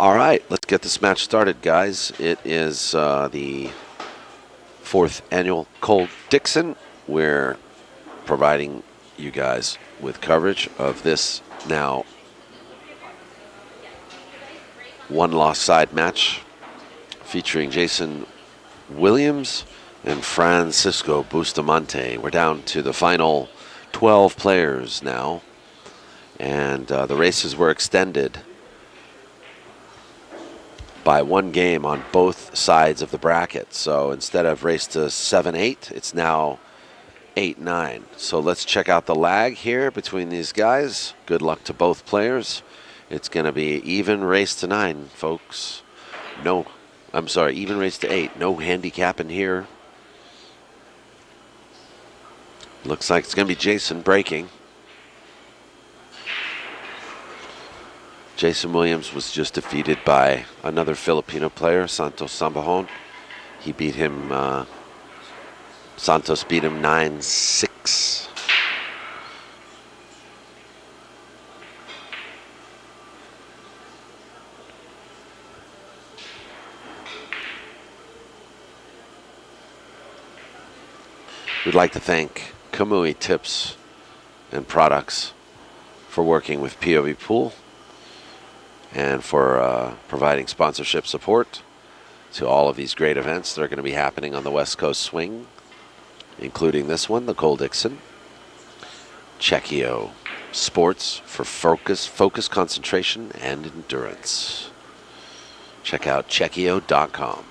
All right, let's get this match started, guys. It is the fourth annual Cold Dickson. We're providing you guys with coverage of this now one-loss side match featuring Jason Williams and Francisco Bustamante. We're down to the final 12 players now, and the races were extended by one game on both sides of the bracket. So instead of race to 7-8, it's now 8-9. So let's check out the lag here between these guys. Good luck to both players. It's going to be even race to 9, folks. Even race to 8. No handicap in here. Looks like it's going to be Jason breaking. Jason Williams was just defeated by another Filipino player, Santos Sambajon. He beat him, Santos beat him 9-6. We'd like to thank Kamui Tips and Products for working with POV Pool and for providing sponsorship support to all of these great events that are going to be happening on the West Coast Swing, including this one, the Cold Dickson. Checkio Sports for focus, concentration, and endurance. Check out checkio.com.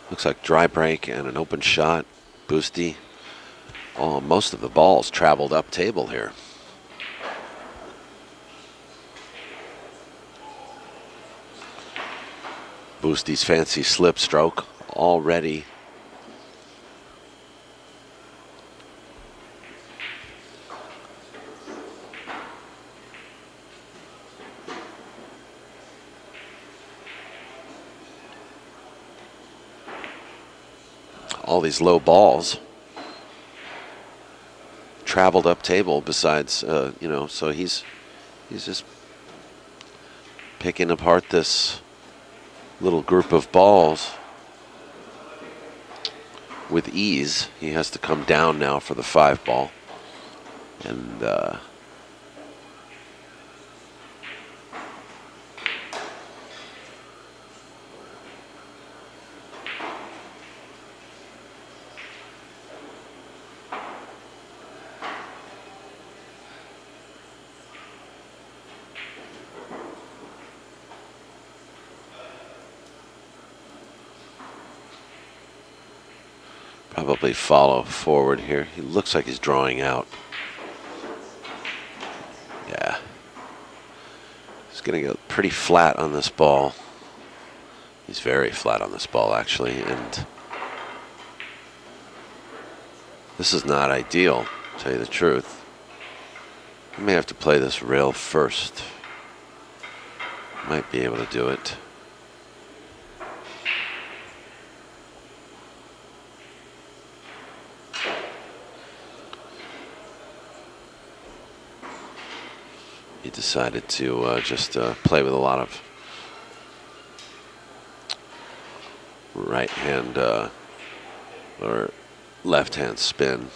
Looks like dry break and an open shot. Boosty. Oh, most of the balls traveled up table here. Boosty's fancy slip stroke already. All these low balls traveled up table besides, so he's just picking apart this little group of balls with ease. He has to come down now for the 5 ball. And probably follow forward here. He looks like he's drawing out. Yeah. He's going to go pretty flat on this ball. He's very flat on this ball, actually. And this is not ideal, to tell you the truth. I may have to play this rail first. Might be able to do it. He decided to just play with a lot of right hand or left hand spin,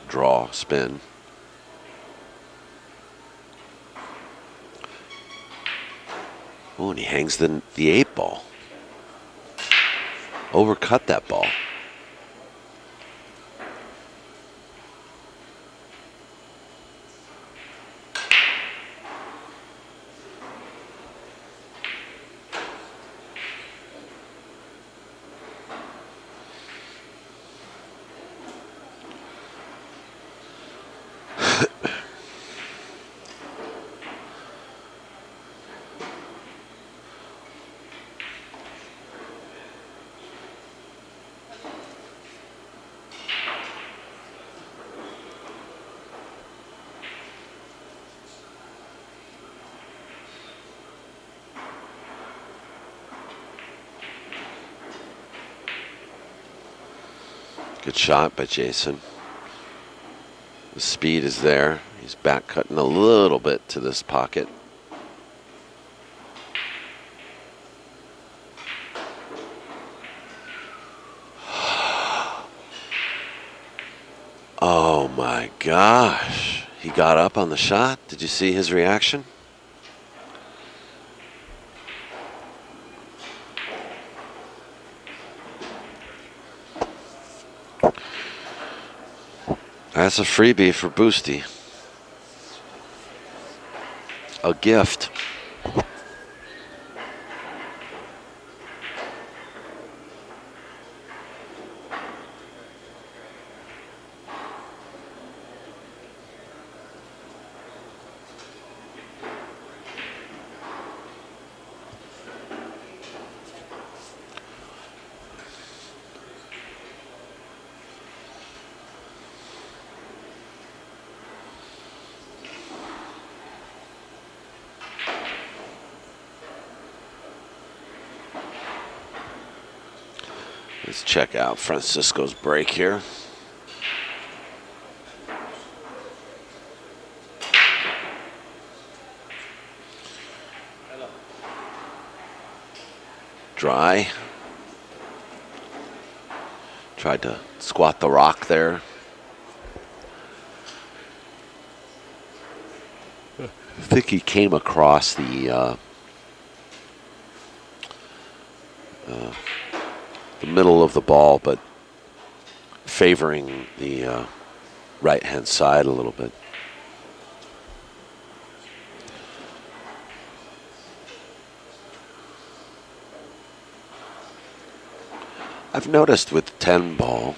draw, spin. Oh, and he hangs the 8 ball. Overcut that ball. Good shot by Jason. The speed is there. He's back cutting a little bit to this pocket. Oh my gosh. He got up on the shot. Did you see his reaction? That's a freebie for Boosty. A gift. Let's check out Francisco's break here. Dry. Tried to squat the rock there. I think he came across the middle of the ball, but favoring the right-hand side a little bit. I've noticed with 10 ball,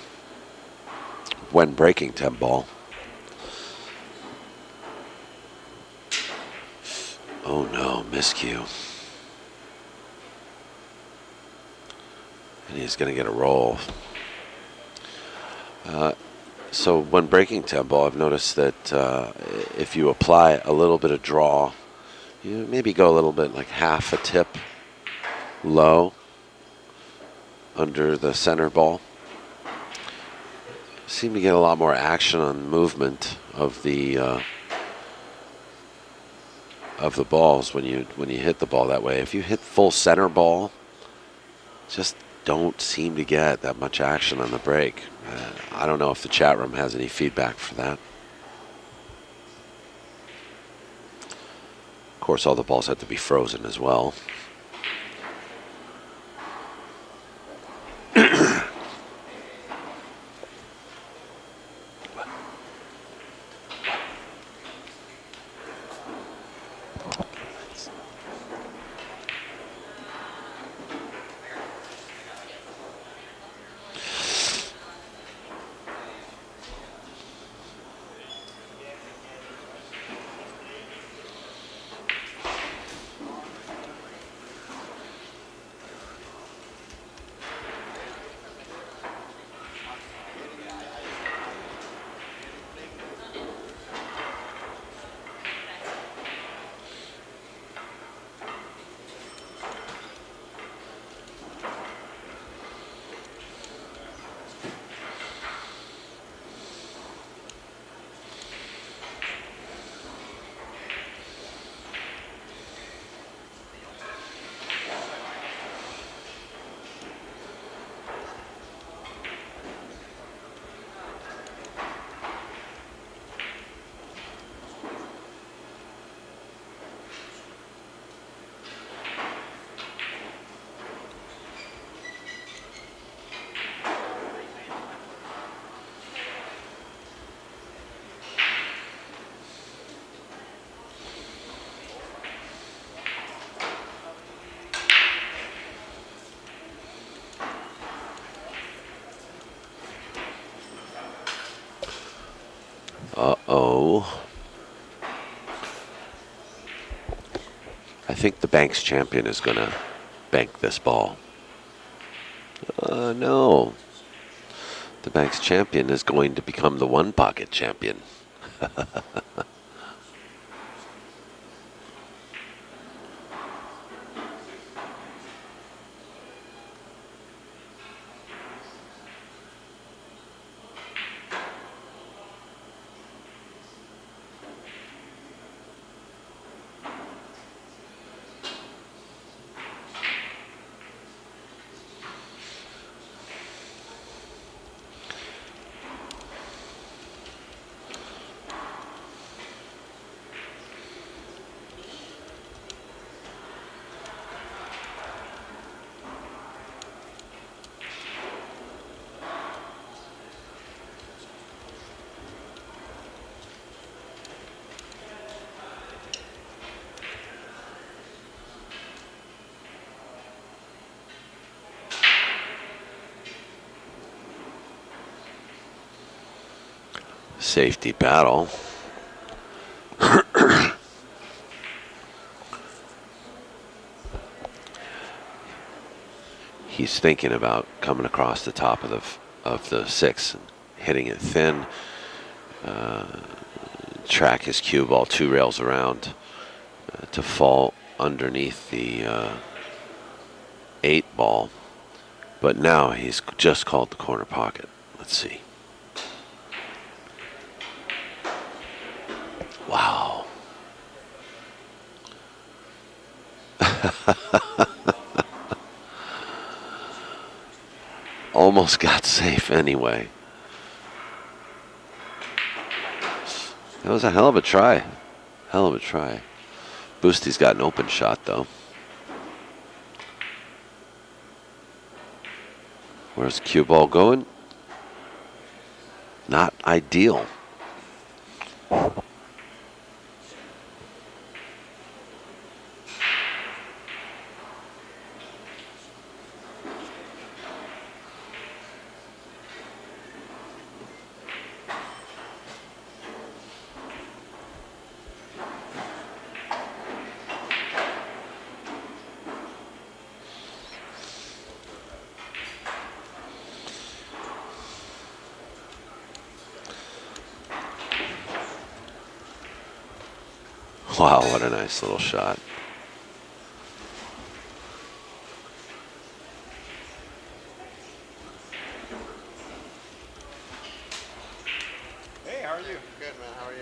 when breaking 10 ball, oh no, miscue. And he's going to get a roll. So when breaking 10 ball, I've noticed that if you apply a little bit of draw, you maybe go a little bit like half a tip low under the center ball. Seem to get a lot more action on movement of the balls when you hit the ball that way. If you hit full center ball, just don't seem to get that much action on the break. I don't know if the chat room has any feedback for that. Of course, all the balls have to be frozen as well. Uh-oh. I think the bank's champion is going to bank this ball. No. The bank's champion is going to become the one-pocket champion. Safety battle. He's thinking about coming across the top of the 6 and hitting it thin. Track his cue ball 2 rails around to fall underneath the 8 ball. But now he's just called the corner pocket. Let's see. Wow. Almost got safe anyway. That was a hell of a try. Hell of a try. Boostie's got an open shot, though. Where's the cue ball going? Not ideal. Wow, what a nice little shot. Hey, how are you? Good, man. How are you?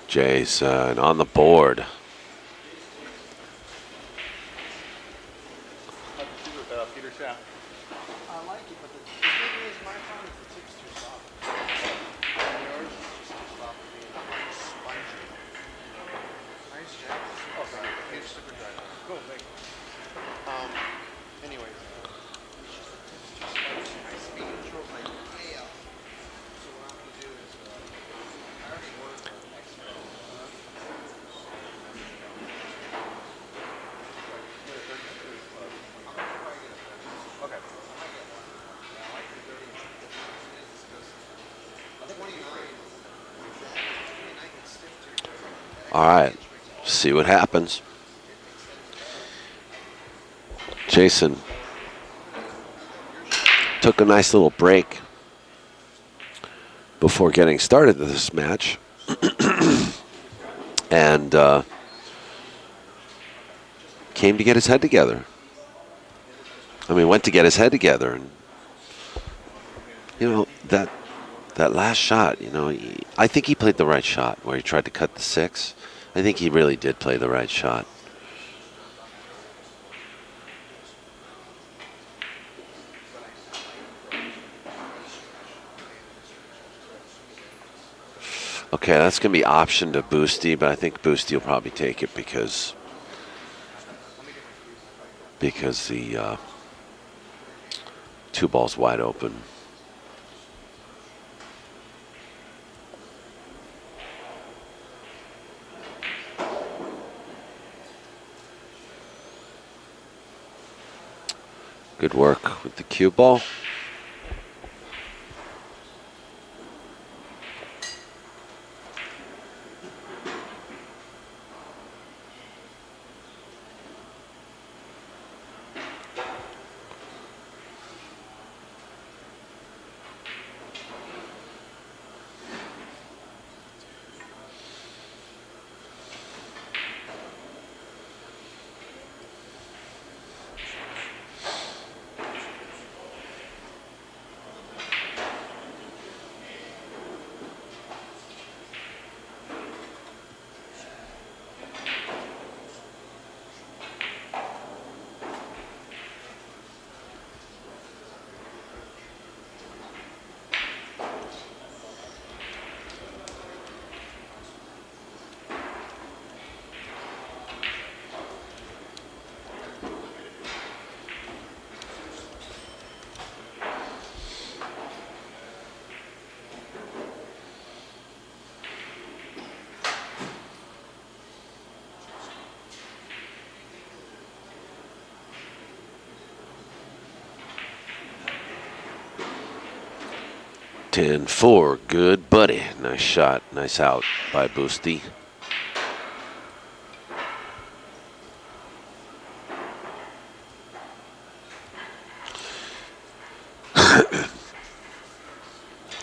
Jason on the board. How'd you do with Peter Shaft? I like it, but the thing is, my phone is the tip's too soft. And yours is too soft for me. It's spongy. Nice jack. Oh, sorry. Huge super drive. Cool, thanks. Anyways, it's just the tip's too spongy. My speed control's like way up. So what I'm gonna do is, I already ordered the extra. All right, see what happens. Jason took a nice little break before getting started in this match. And came to get his head together. I mean, went to get his head together. And, you know, that last shot, you know, I think he played the right shot where he tried to cut the 6. I think he really did play the right shot. Okay, that's going to be option to Boosty, but I think Boosty will probably take it because the 2 balls wide open. Good work with the cue ball. 10-4, good buddy. Nice shot, nice out by Boosty.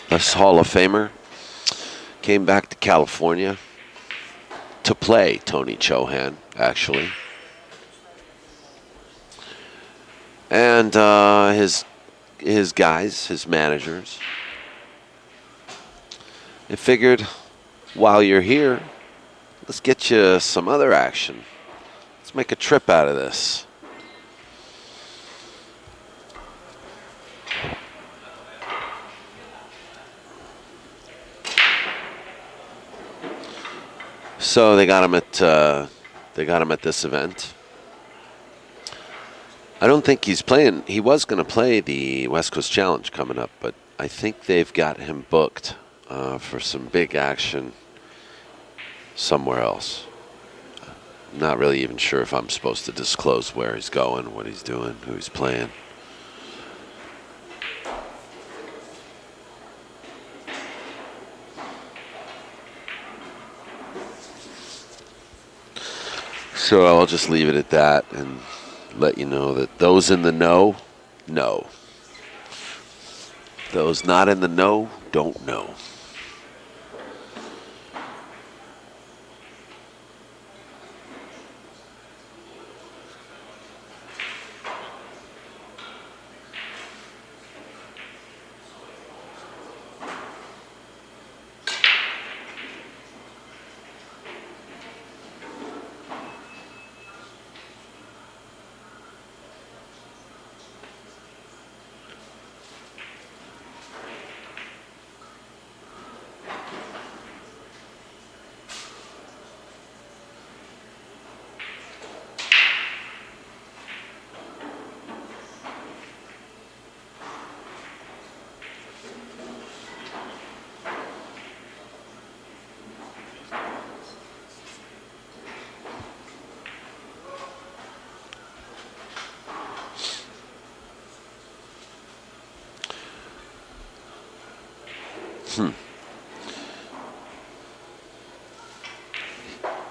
This Hall of Famer came back to California to play Tony Chohan, actually. And his guys, his managers, they figured, while you're here, let's get you some other action. Let's make a trip out of this. So they got him at this event. I don't think he's playing. He was going to play the West Coast Challenge coming up, but I think they've got him booked for some big action somewhere else. Not really even sure if I'm supposed to disclose where he's going, what he's doing, who he's playing. So I'll just leave it at that and let you know that those in the know, know. Those not in the know, don't know.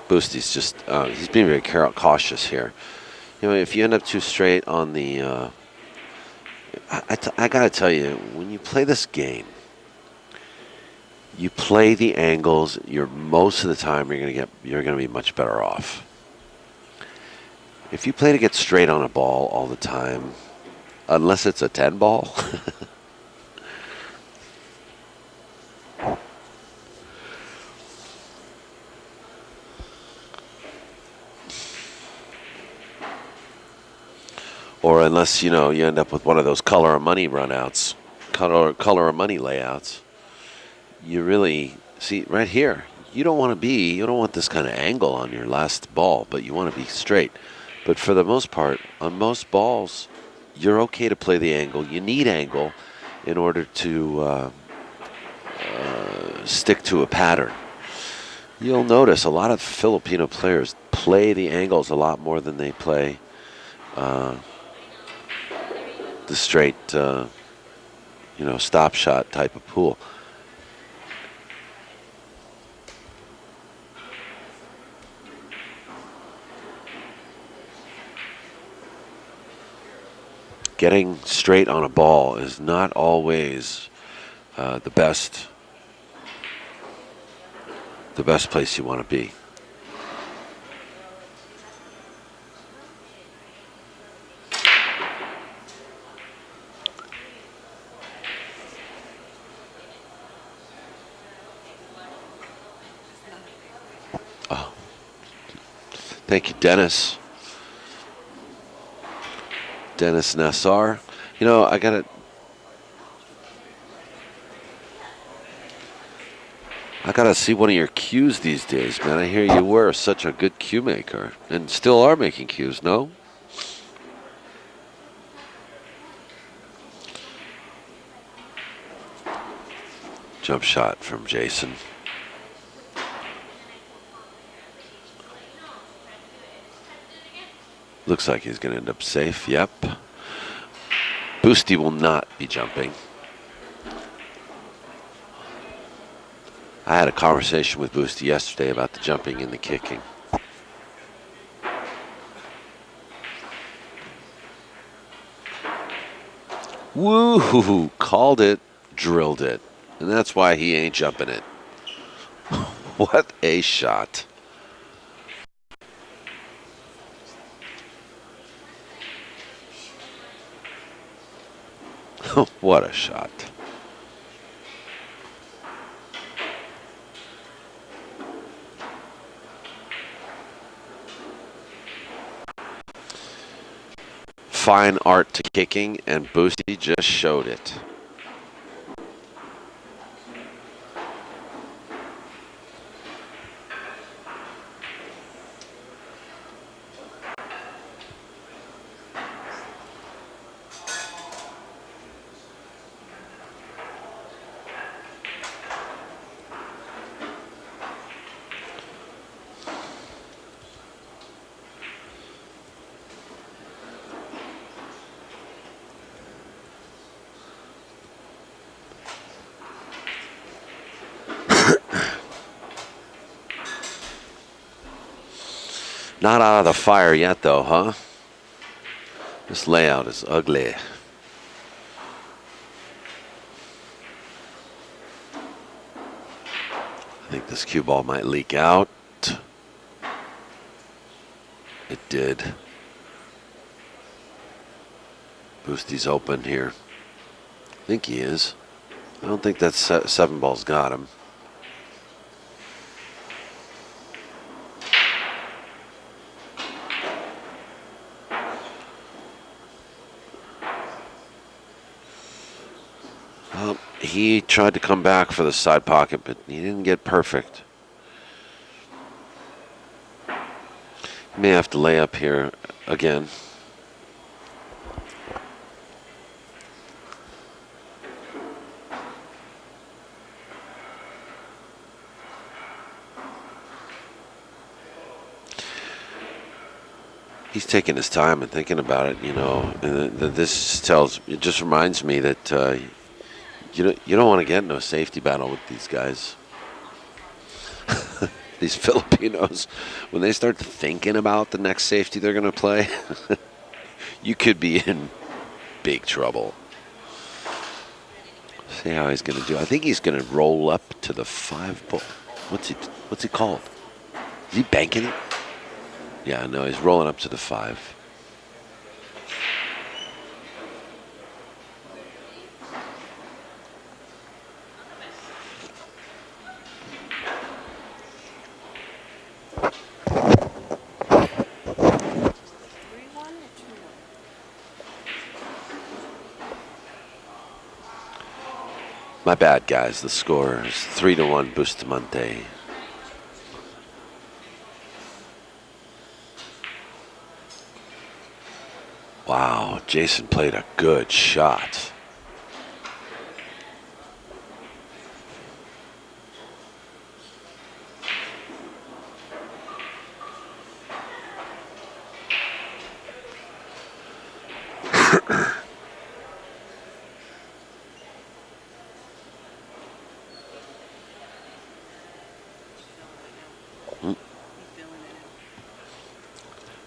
Boosty's just, he's being very cautious here. You know, if you end up too straight on the, I gotta tell you, when you play this game, you play the angles. Most of the time you're gonna be much better off. If you play to get straight on a ball all the time, unless it's a 10 ball. Or unless, you know, you end up with one of those color of money runouts, color of money layouts. You really, see, right here, you don't want this kind of angle on your last ball, but you want to be straight. But for the most part, on most balls, you're okay to play the angle. You need angle in order to stick to a pattern. You'll notice a lot of Filipino players play the angles a lot more than they play the straight, stop shot type of pool. Getting straight on a ball is not always the best place you want to be. Oh. Thank you, Dennis. Dennis Nassar. You know, I gotta see one of your cues these days, man. I hear you were such a good cue maker and still are making cues, no? Jump shot from Jason. Looks like he's going to end up safe. Yep. Boosty will not be jumping. I had a conversation with Boosty yesterday about the jumping and the kicking. Woo-hoo-hoo, called it, drilled it. And that's why he ain't jumping it. What a shot. What a shot. Fine art to kicking, and Boosty just showed it. Not out of the fire yet, though, huh? This layout is ugly. I think this cue ball might leak out. It did. Boosty's open here. I think he is. I don't think that 7 ball's got him. Well, he tried to come back for the side pocket, but he didn't get perfect. He may have to lay up here again. He's taking his time and thinking about it, you know. And it just reminds me that you don't want to get in a safety battle with these guys. These Filipinos, when they start thinking about the next safety they're going to play, you could be in big trouble. See how he's going to do. I think he's going to roll up to the 5 ball. What's he called? Is he banking it? Yeah, no, he's rolling up to the 5. My bad, guys. The score is 3-1 Bustamante. Wow, Jason played a good shot.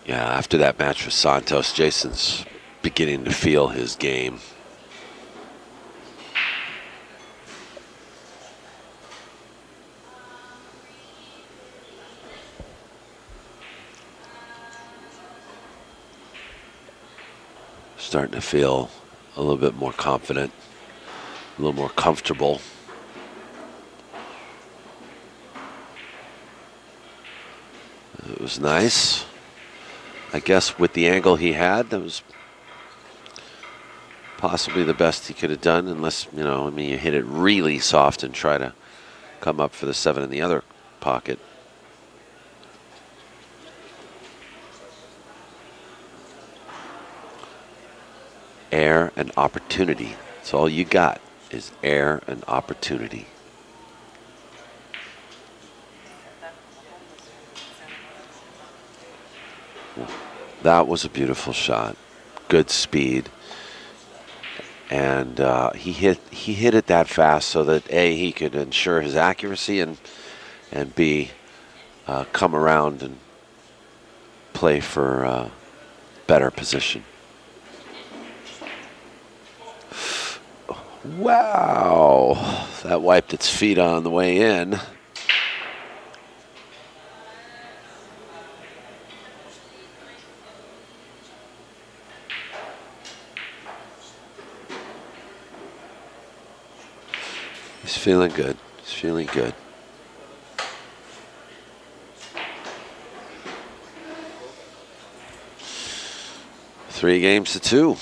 Yeah, after that match with Santos, Jason's beginning to feel his game. Starting to feel a little bit more confident, a little more comfortable. It was nice. I guess with the angle he had, that was possibly the best he could have done, unless, you hit it really soft and try to come up for the 7 in the other pocket. Air and opportunity. That's all you got is air and opportunity. That was a beautiful shot. Good speed. and he hit it that fast so that A, he could ensure his accuracy, and B, come around and play for better position. Wow, that wiped its feet on the way in. He's feeling good. He's feeling good. Three games to two.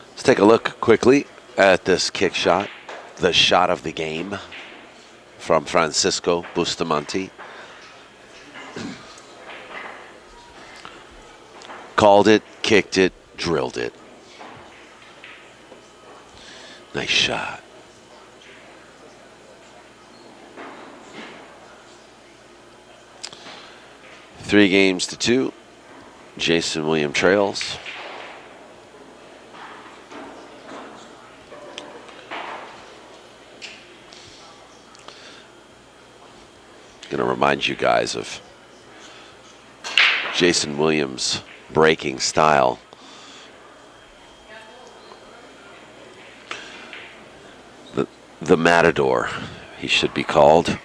Let's take a look quickly at this kick shot, the shot of the game from Francisco Bustamante. Called it, kicked it, drilled it. Nice shot. Three games to two. Jason William trails. Going to remind you guys of Jason Williams' breaking style. The Matador, he should be called.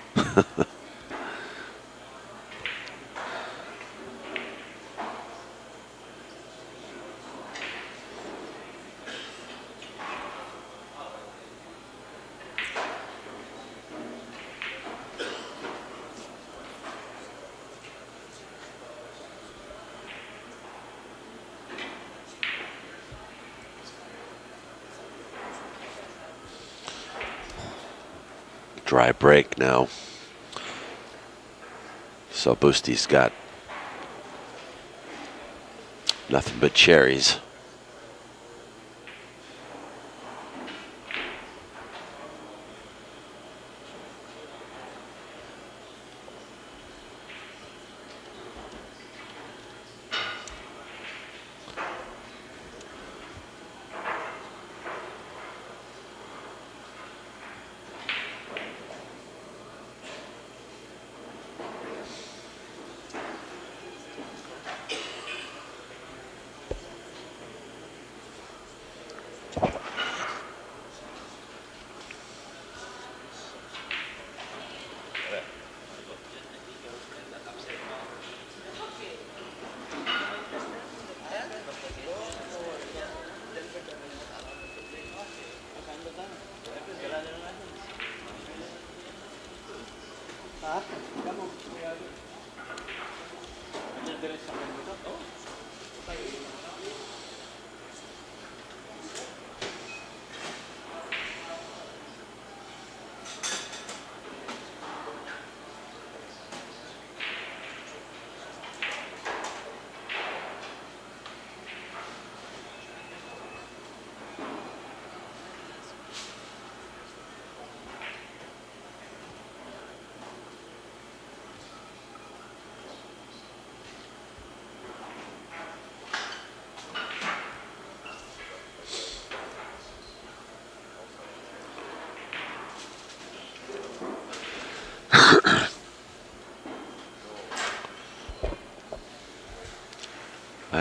Dry break now. So Boosty's got nothing but cherries.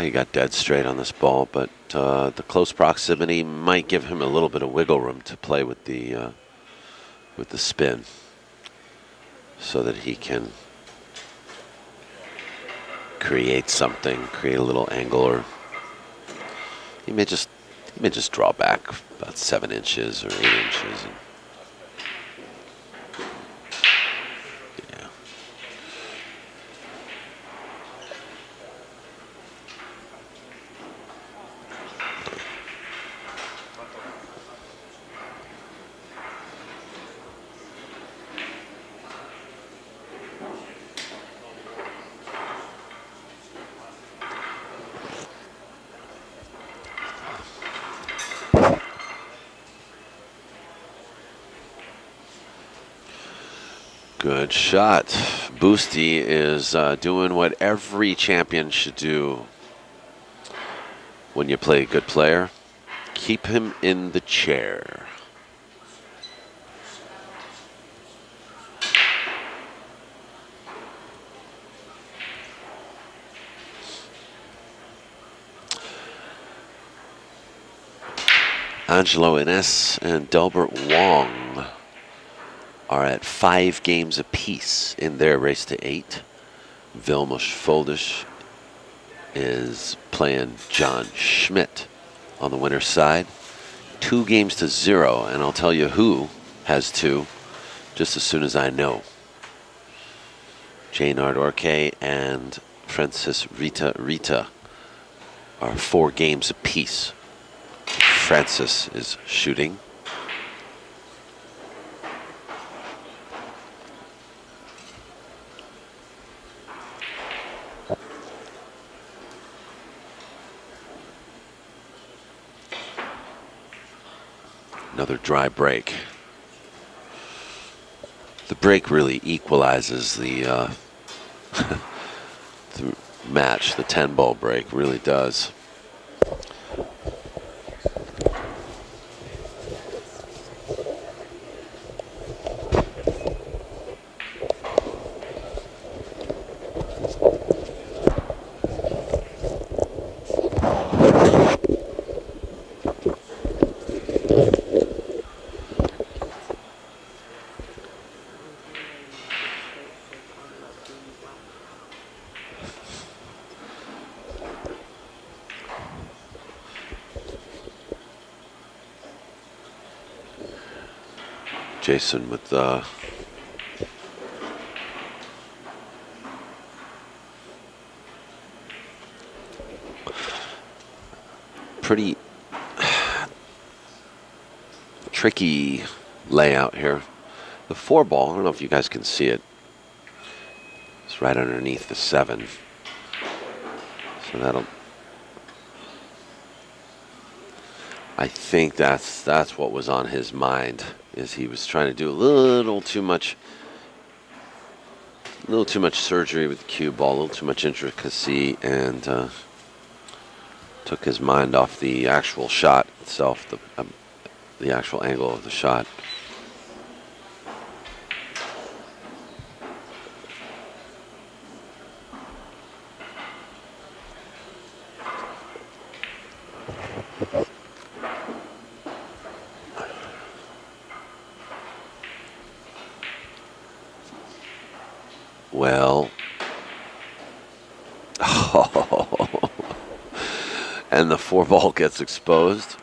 He got dead straight on this ball, but the close proximity might give him a little bit of wiggle room to play with the spin, so that he can create something, create a little angle, or he may just draw back about 7 inches or 8 inches. And, yeah. Good shot. Boosty is doing what every champion should do when you play a good player, keep him in the chair. Angelo Ines and Delbert Wong are at 5 games apiece in their race to 8. Vilmos Foldish is playing John Schmidt on the winner's side. 2 games to 0, and I'll tell you who has 2 just as soon as I know. Jaynard Orke and Francis Rita are 4 games apiece. Francis is shooting. Another dry break. The break really equalizes the the match. The 10-ball break really does. Jason with the pretty tricky layout here. The 4-ball, I don't know if you guys can see it. It's right underneath the 7. So that'll, I think that's what was on his mind, is he was trying to do a little too much surgery with the cue ball, a little too much intricacy, and took his mind off the actual shot itself, the actual angle of the shot. Well, and the 4-ball gets exposed.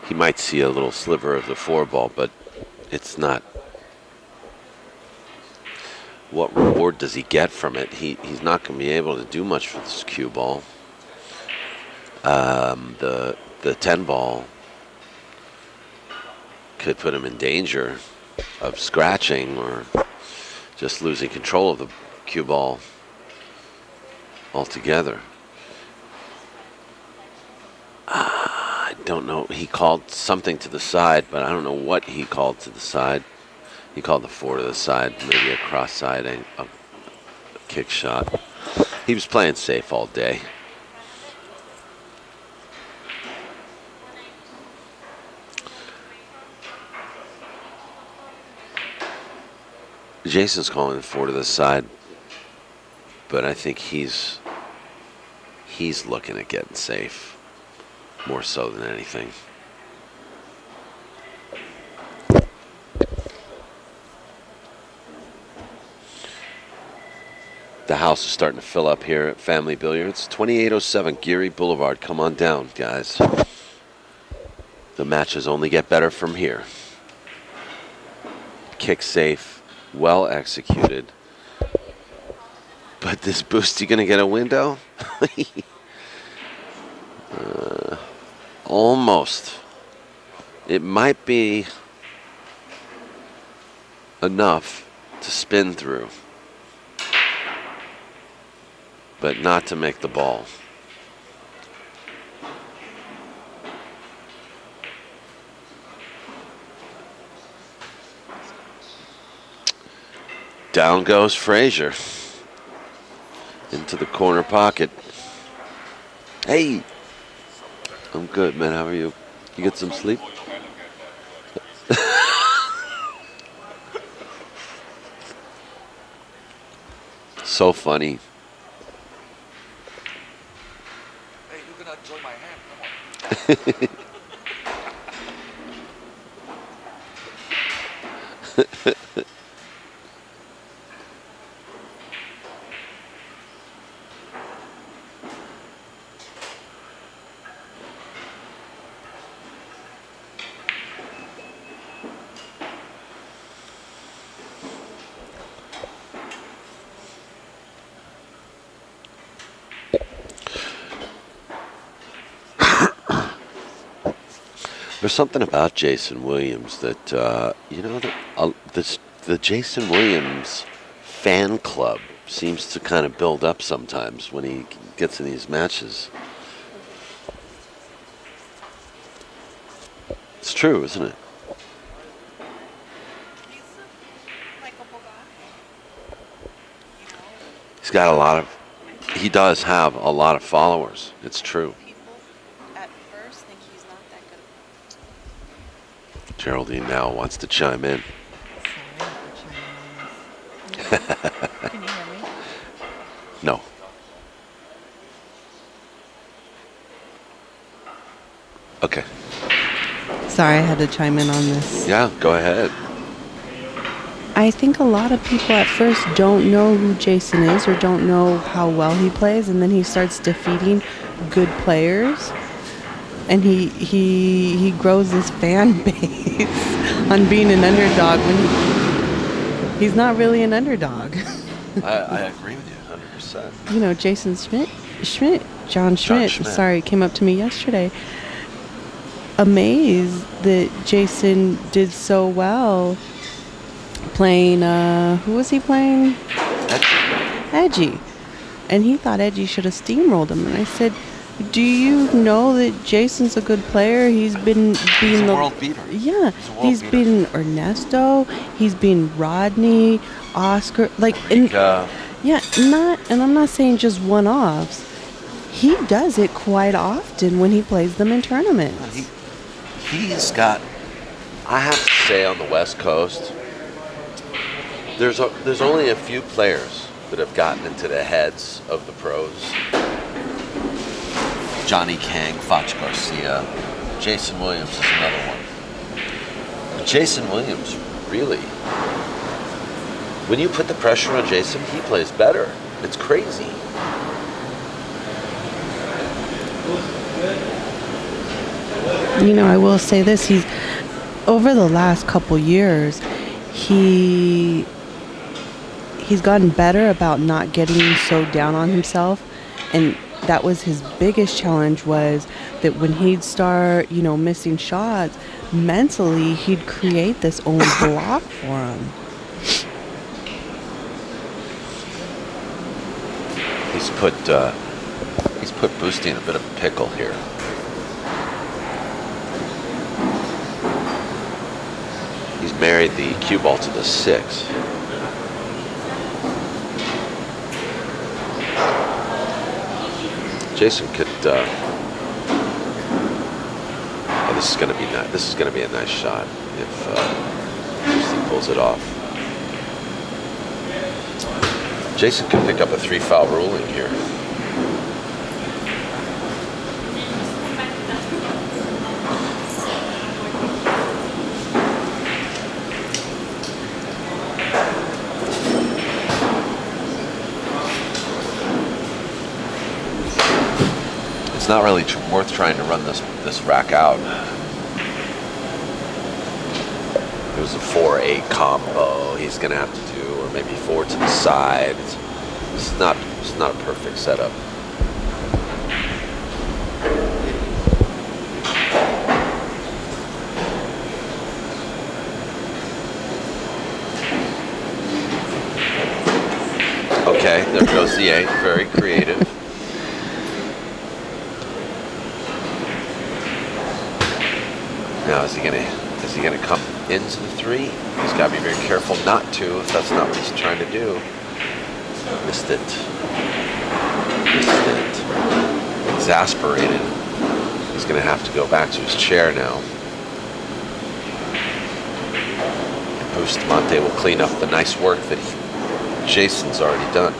He might see a little sliver of the 4-ball, but it's not. What reward does he get from it? He's not going to be able to do much for this cue ball. The 10-ball could put him in danger of scratching or just losing control of the cue ball altogether. I don't know. He called something to the side, but I don't know what he called to the side. He called the 4 to the side, maybe a cross side, a kick shot. He was playing safe all day. Jason's calling 4 to the side, but I think he's looking at getting safe more so than anything. The house is starting to fill up here at Family Billiards. 2807 Geary Boulevard. Come on down, guys. The matches only get better from here. Kick safe, well executed. But this Boosty gonna get a window? Almost. It might be enough to spin through, but not to make the ball. Down goes Frazier into the corner pocket. Hey, I'm good, man. How are you? You get some sleep? So funny. Hey, you're gonna enjoy my hand. Come on. There's something about Jason Williams that, the Jason Williams fan club seems to kind of build up sometimes when he gets in these matches. It's true, isn't it? He's a likable guy. You know, He's got a lot of, he does have a lot of followers. It's true. people at first think he's not that good. Geraldine now wants to chime in. Sorry for chiming on this. Can you hear me? No. Okay. Sorry, I had to chime in on this. Yeah, go ahead. I think a lot of people at first don't know who Jason is or don't know how well he plays, and then he starts defeating good players, and he grows this fan base on being an underdog when he's not really an underdog. I agree with you 100%. You know, John Schmidt, sorry, came up to me yesterday, amazed that Jason did so well playing, who was he playing? Edgy. And he thought Edgy should have steamrolled him. And I said, do you know that Jason's a good player? He's been being a world beater. Yeah. He's a world beater. Been Ernesto. He's been Rodney, Oscar. Like, and, yeah, and I'm not saying just one-offs. He does it quite often when he plays them in tournaments. He's got, I have to say, on the West Coast, there's only a few players that have gotten into the heads of the pros. Johnny Kang, Foch Garcia, Jason Williams is another one. But Jason Williams, really, when you put the pressure on Jason, he plays better. It's crazy. You know, I will say this, he's, over the last couple years, he's gotten better about not getting so down on himself, and that was his biggest challenge, was that when he'd start, missing shots, mentally he'd create this own block for him. He's put Boosty in a bit of a pickle here. He's married the cue ball to the 6. Jason could. This is going to be nice. This is going to be a nice shot if he pulls it off. Jason could pick up a 3-foul ruling here. It's not really worth trying to run this rack out. It was a 4-8 combo he's gonna have to do, or maybe 4 to the side. It's not a perfect setup. Okay, there goes the 8. Very creative. Now is he gonna come into the 3? He's got to be very careful not to, if that's not what he's trying to do. Missed it. Exasperated. He's gonna have to go back to his chair now. Bustamante will clean up the nice work that Jason's already done.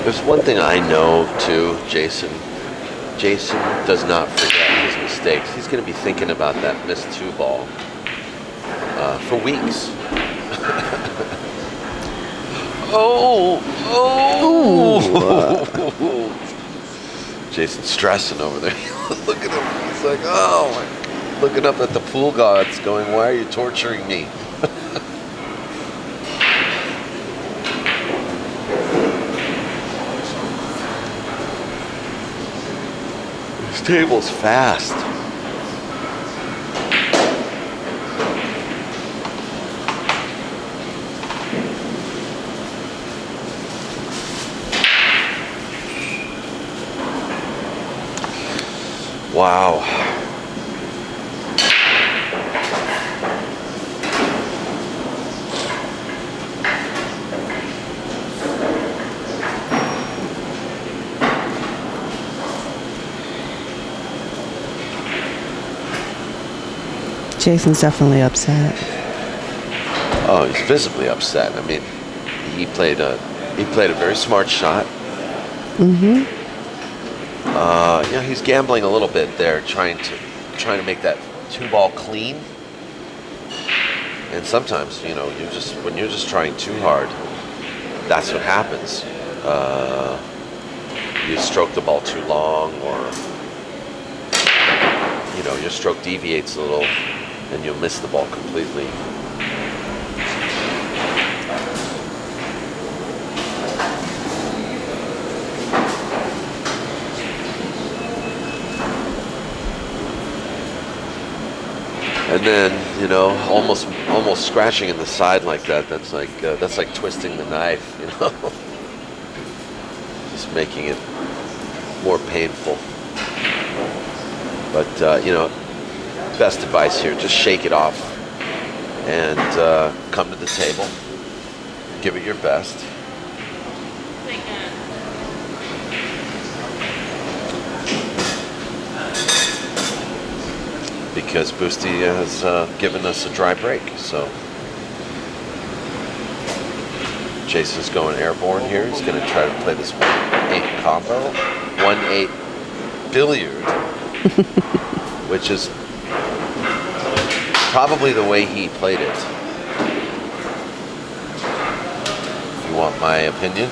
There's one thing I know too, Jason does not forget his mistakes. He's going to be thinking about that missed 2 ball for weeks. Oh! Jason's stressing over there. Look at him. He's like, oh, looking up at the pool gods going, why are you torturing me? This table's fast. Wow. Jason's definitely upset. Oh, he's visibly upset. I mean, he played a very smart shot. Mm-hmm. He's gambling a little bit there, trying to make that 2 ball clean. And sometimes, when you're just trying too hard, that's what happens. You stroke the ball too long, or your stroke deviates a little, and you'll miss the ball completely. And then, almost scratching in the side like that. That's like twisting the knife, just making it more painful. But best advice here: just shake it off and come to the table, give it your best. Because Boosty has given us a dry break, so Jason's going airborne here. He's going to try to play this 1-8 combo, 1-8 billiard, which is probably the way he played it. If you want my opinion.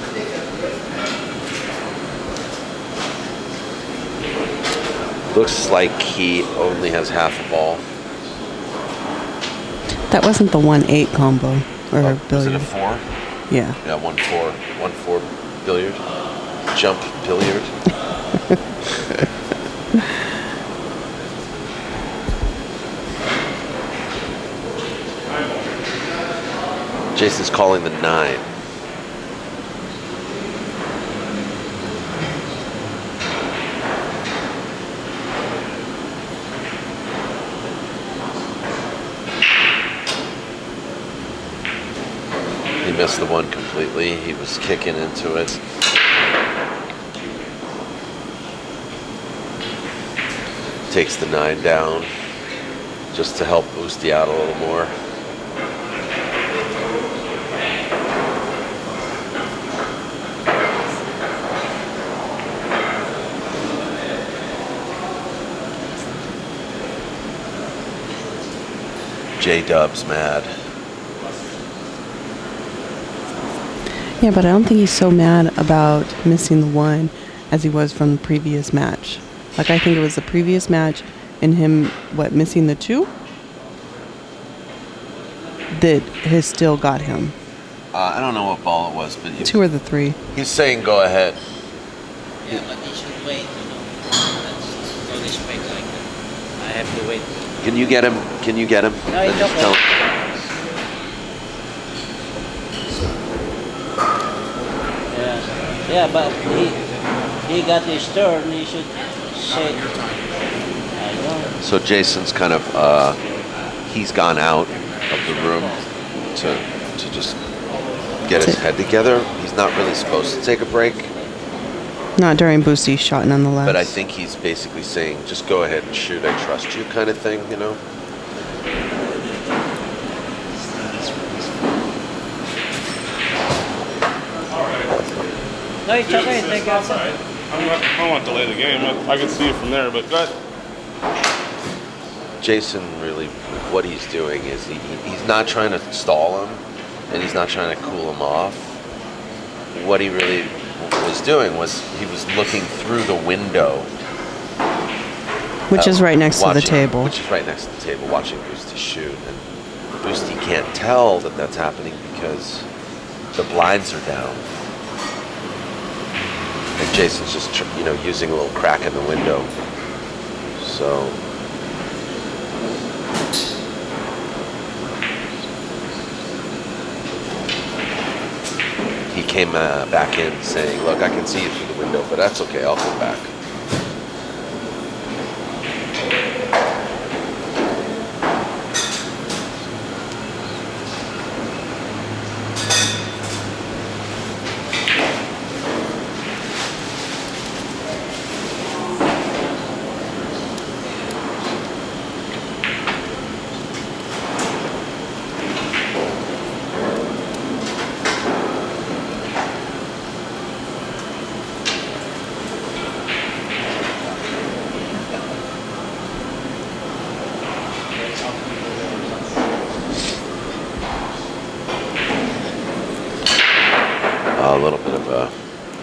Looks like he only has half a ball. That wasn't the 1-8 combo or Was it billiard. a 4? Yeah. Yeah, 1-4. 1-4 billiard. Jump billiard. Jason's calling the 9. He missed the 1 completely. He was kicking into it. Takes the 9 down just to help Boosty out a little more. J-Dub's mad. Yeah, but I don't think he's so mad about missing the 1 as he was from the previous match. Like, I think it was the previous match and him, missing the 2? That has still got him. I don't know what ball it was, but 2 or the 3. he's saying go ahead. Yeah, but he should wait, That's no respect like that. I have to wait. Can you get him? Can you get him? No, it's Just okay. tell him. Yeah, but he got his turn. He should say. I know. So Jason's kind of he's gone out of the room to just get his head together. He's not really supposed to take a break, Not during Boosty's shot, nonetheless. but I think he's basically saying just go ahead and shoot. I trust you, kind of thing, you know. No, it's okay. Take your Outside. I don't want to delay the game. I can see it from there, but go ahead. Jason really, what he's doing is he's not trying to stall him, and he's not trying to cool him off. What he really was doing was he was looking through the window, Which is right next to the watching- table. Which is right next to the table, watching Boosty shoot, and Boosty can't tell that that's happening because the blinds are down, and Jason's just using a little crack in the window, so. He came back in saying, look, I can see you through the window, but that's okay, I'll come back.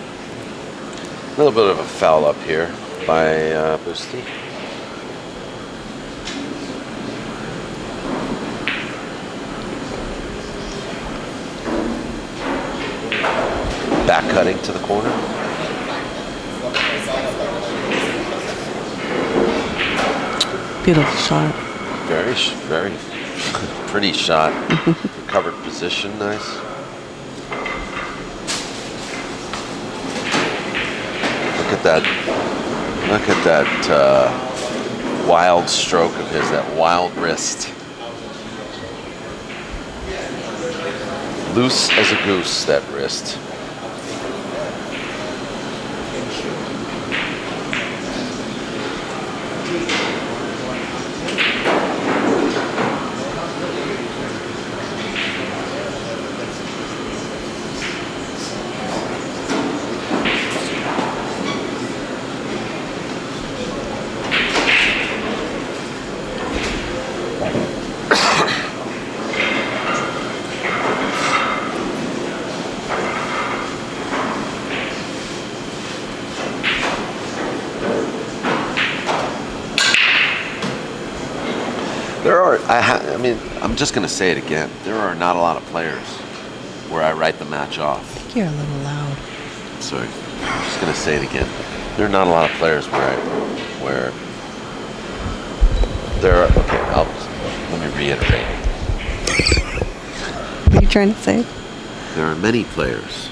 A little bit of a foul up here by Boosty. Back cutting to the corner. Beautiful shot. Very pretty shot. Recovered position, nice. Look at that wild stroke of his, that wild wrist. Loose as a goose, that wrist. There are, I mean, I'm just going to say it again. There are not a lot of players where I write the match off. I think you're a little loud. Sorry, I'm just going to say it again. There are not a lot of players where there are, okay, let me reiterate. What are you trying to say? There are many players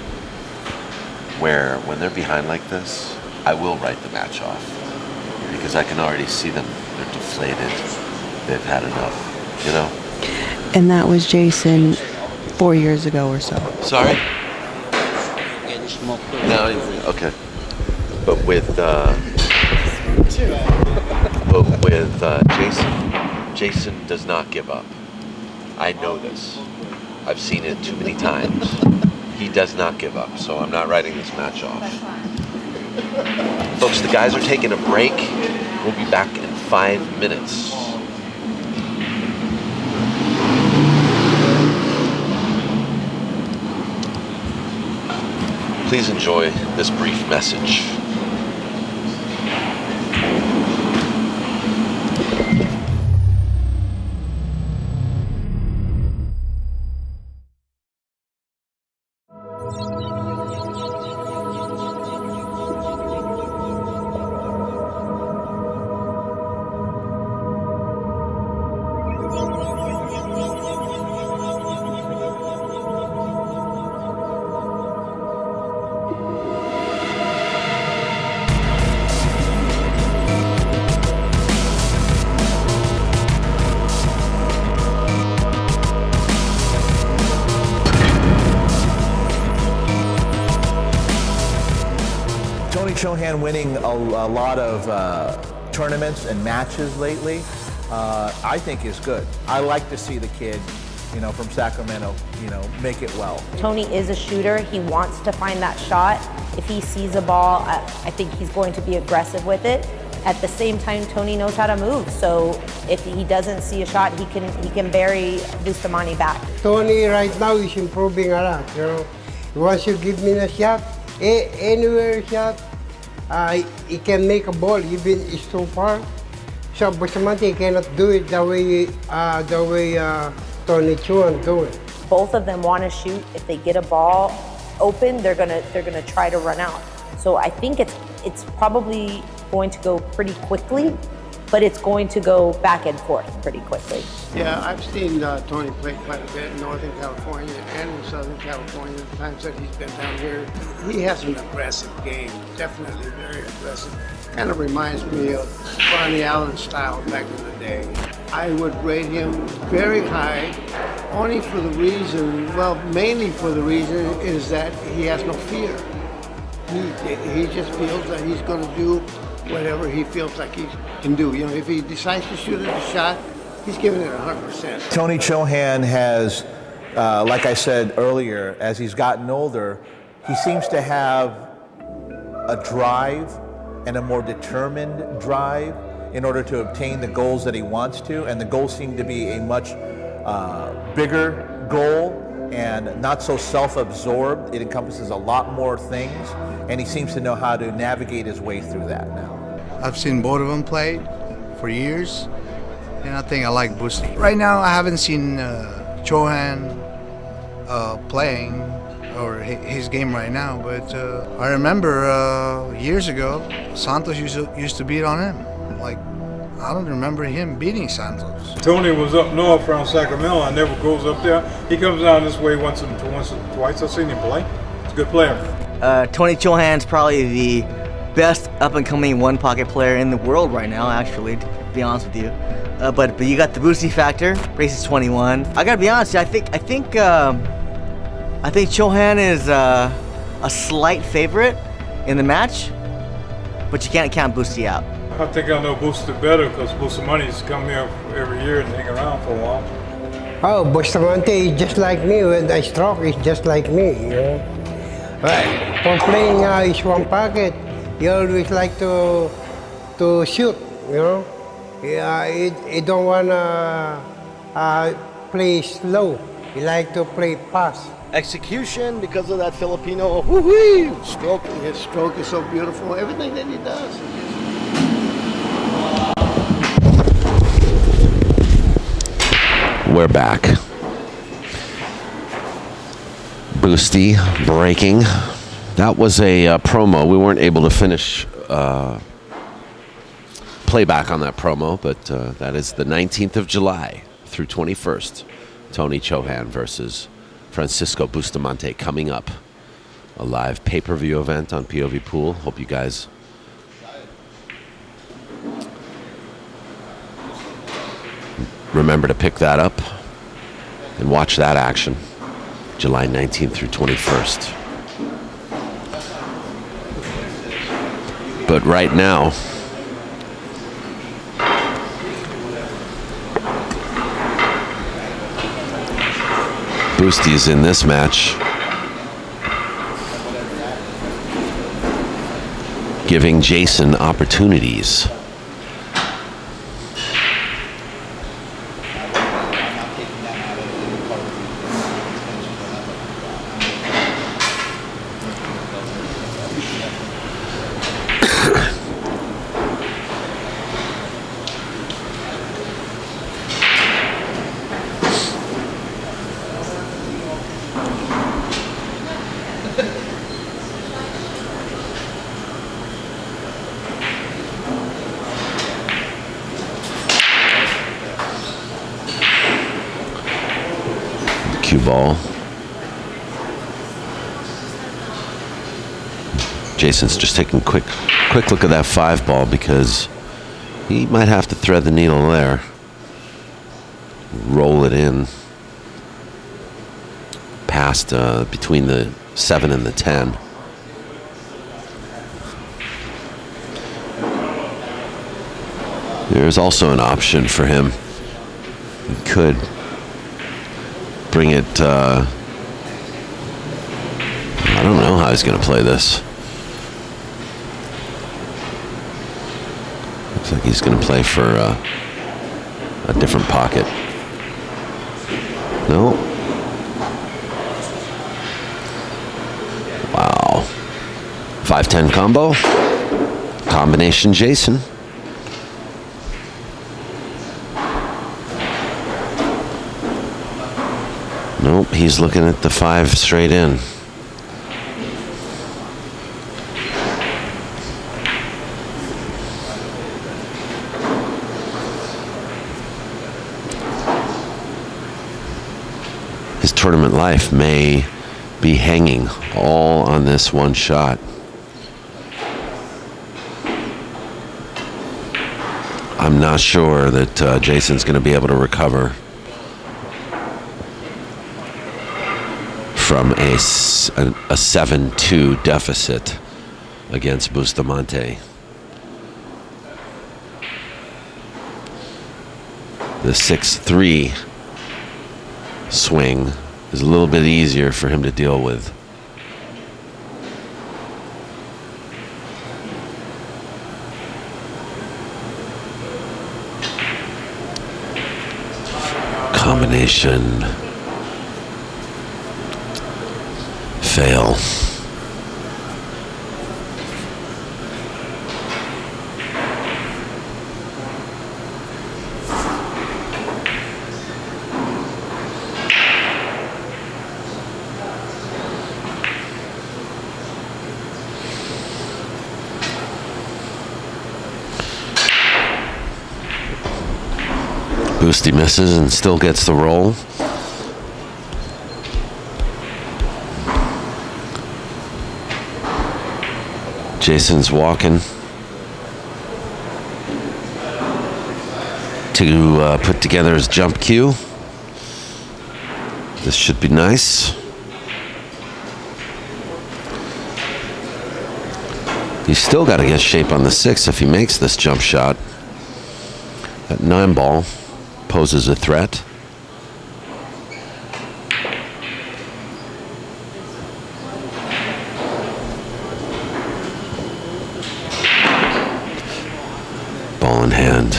where when they're behind like this, I will write the match off because I can already see them. They're deflated. They've had enough, you know? And that was Jason 4 years ago or so. Sorry? Getting smoked. No, okay. But with Jason does not give up. I know this. I've seen it too many times. He does not give up, so I'm not writing this match off. Folks, the guys are taking a break. We'll be back in 5 minutes. Please enjoy this brief message. Tony Chohan winning a lot of tournaments and matches lately, I think is good. I like to see the kid, from Sacramento, make it well. Tony is a shooter. He wants to find that shot. If he sees a ball, I think he's going to be aggressive with it. At the same time, Tony knows how to move. So if he doesn't see a shot, he can bury Bustamante back. Tony right now is improving a lot. Once you give me a shot, anywhere shot, he can make a ball even it's too far. So Bustamante cannot do it the way Tony Chuan do it. Both of them want to shoot. If they get a ball open, they're gonna try to run out. So I think it's probably going to go pretty quickly, but it's going to go back and forth pretty quickly. Yeah, I've seen Tony play quite a bit in Northern California and in Southern California, the times that he's been down here. He has an aggressive game, definitely very aggressive. Kind of reminds me of Barney Allen's style back in the day. I would rate him very high, only for the reason, mainly for the reason is that he has no fear. He just feels that he's going to do whatever he feels like he can do. If he decides to shoot at a shot, he's giving it 100%. Tony Chohan has, like I said earlier, as he's gotten older, he seems to have a drive and a more determined drive in order to obtain the goals that he wants to, and the goals seem to be a much bigger goal and not so self-absorbed. It encompasses a lot more things, and he seems to know how to navigate his way through that now. I've seen both of them play for years, and I think I like Busti. Right now, I haven't seen Chohan playing or his game right now, but I remember years ago, Santos used to beat on him. I don't remember him beating Santos. Tony was up north around Sacramento. I never goes up there. He comes down this way once or twice. I've seen him play. He's a good player. Tony Chohan's probably the best up-and-coming one-pocket player in the world right now, actually, to be honest with you. But you got the Busti factor. Race is 21. I gotta be honest. I think Chohan is a slight favorite in the match, but you can't count Busti out. I think I know Busti better because Bustamante's come here every year and hang around for a while. Oh, Bustamante is just like me. When I stroke, he's just like me. But for playing his one pocket, he always like to shoot. He don't wanna play slow. He like to play pass. Execution because of that Filipino woo-wee stroke. His stroke is so beautiful. Everything that he does. We're back. Boosty breaking. That was a promo. We weren't able to finish playback on that promo, but that is the 19th of July through 21st. Tony Chohan versus Francisco Bustamante coming up. A live pay-per-view event on POV Pool. Hope you guys remember to pick that up and watch that action. July 19th through 21st. But right now, Boosty's in this match, giving Jason opportunities. Cue ball. Jason's just taking a quick look at that 5 ball because he might have to thread the needle there. Roll it in past between the 7 and the 10. There's also an option for him. He could bring it, I don't know how he's going to play this. Looks like he's going to play for a different pocket. No. Wow. 5-10 combo. Combination Jason. Nope, he's looking at the 5 straight in. His tournament life may be hanging all on this one shot. I'm not sure that Jason's going to be able to recover from a 7-2 deficit against Bustamante. The 6-3 swing is a little bit easier for him to deal with. Combination. Fail. Boosty misses and still gets the roll. Jason's walking to put together his jump cue. This should be nice. He's still got to get shape on the 6 if he makes this jump shot. That 9 ball poses a threat. Ball in hand.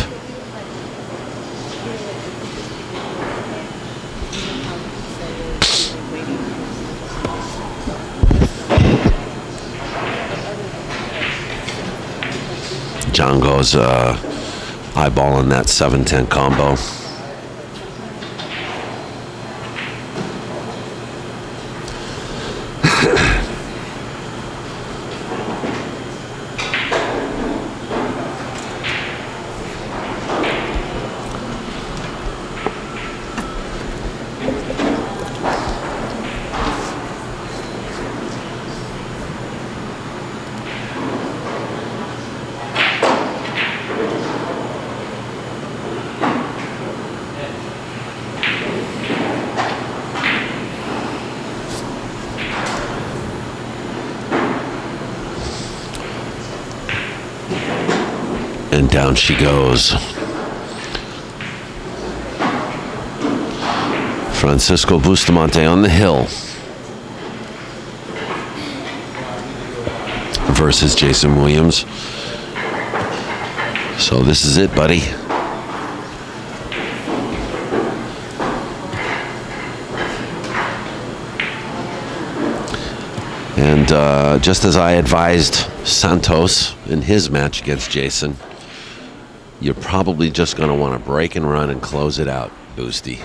John goes eyeballing that 7-10 combo. And down she goes. Francisco Bustamante on the hill versus Jason Williams. So this is it, buddy. And just as I advised Santos in his match against Jason, you're probably just going to want to break and run and close it out, Boosty.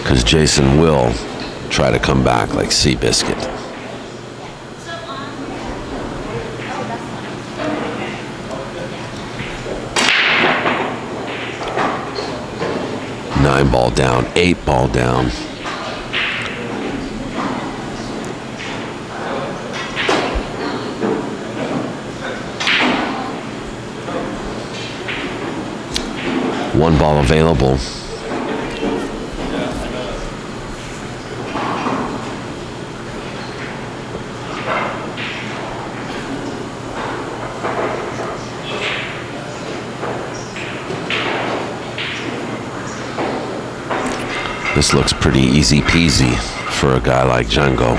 Because Jason will try to come back like Seabiscuit. Nine ball down, 8 ball down. One ball available. This looks pretty easy peasy for a guy like Django.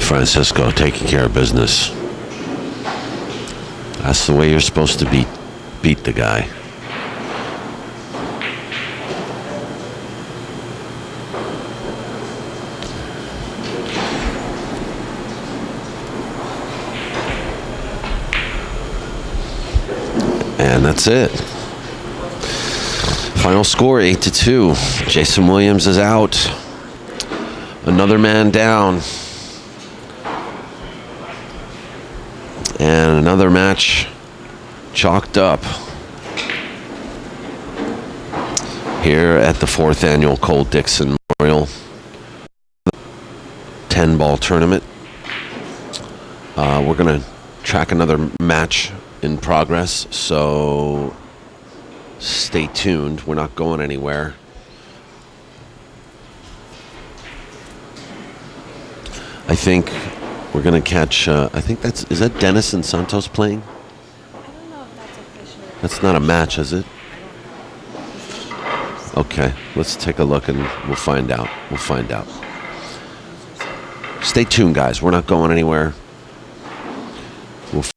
Francisco taking care of business. That's the way you're supposed to beat the guy. And that's it. Final score 8-2. Jason Williams is out. Another man down. And another match chalked up here at the 4th annual Cole Dickson Memorial 10-ball tournament. We're going to track another match in progress, so stay tuned. We're not going anywhere. I think we're going to catch, I think is that Dennis and Santos playing? I don't know if that's official. That's not a match, is it? Okay, let's take a look and we'll find out. Stay tuned, guys. We're not going anywhere.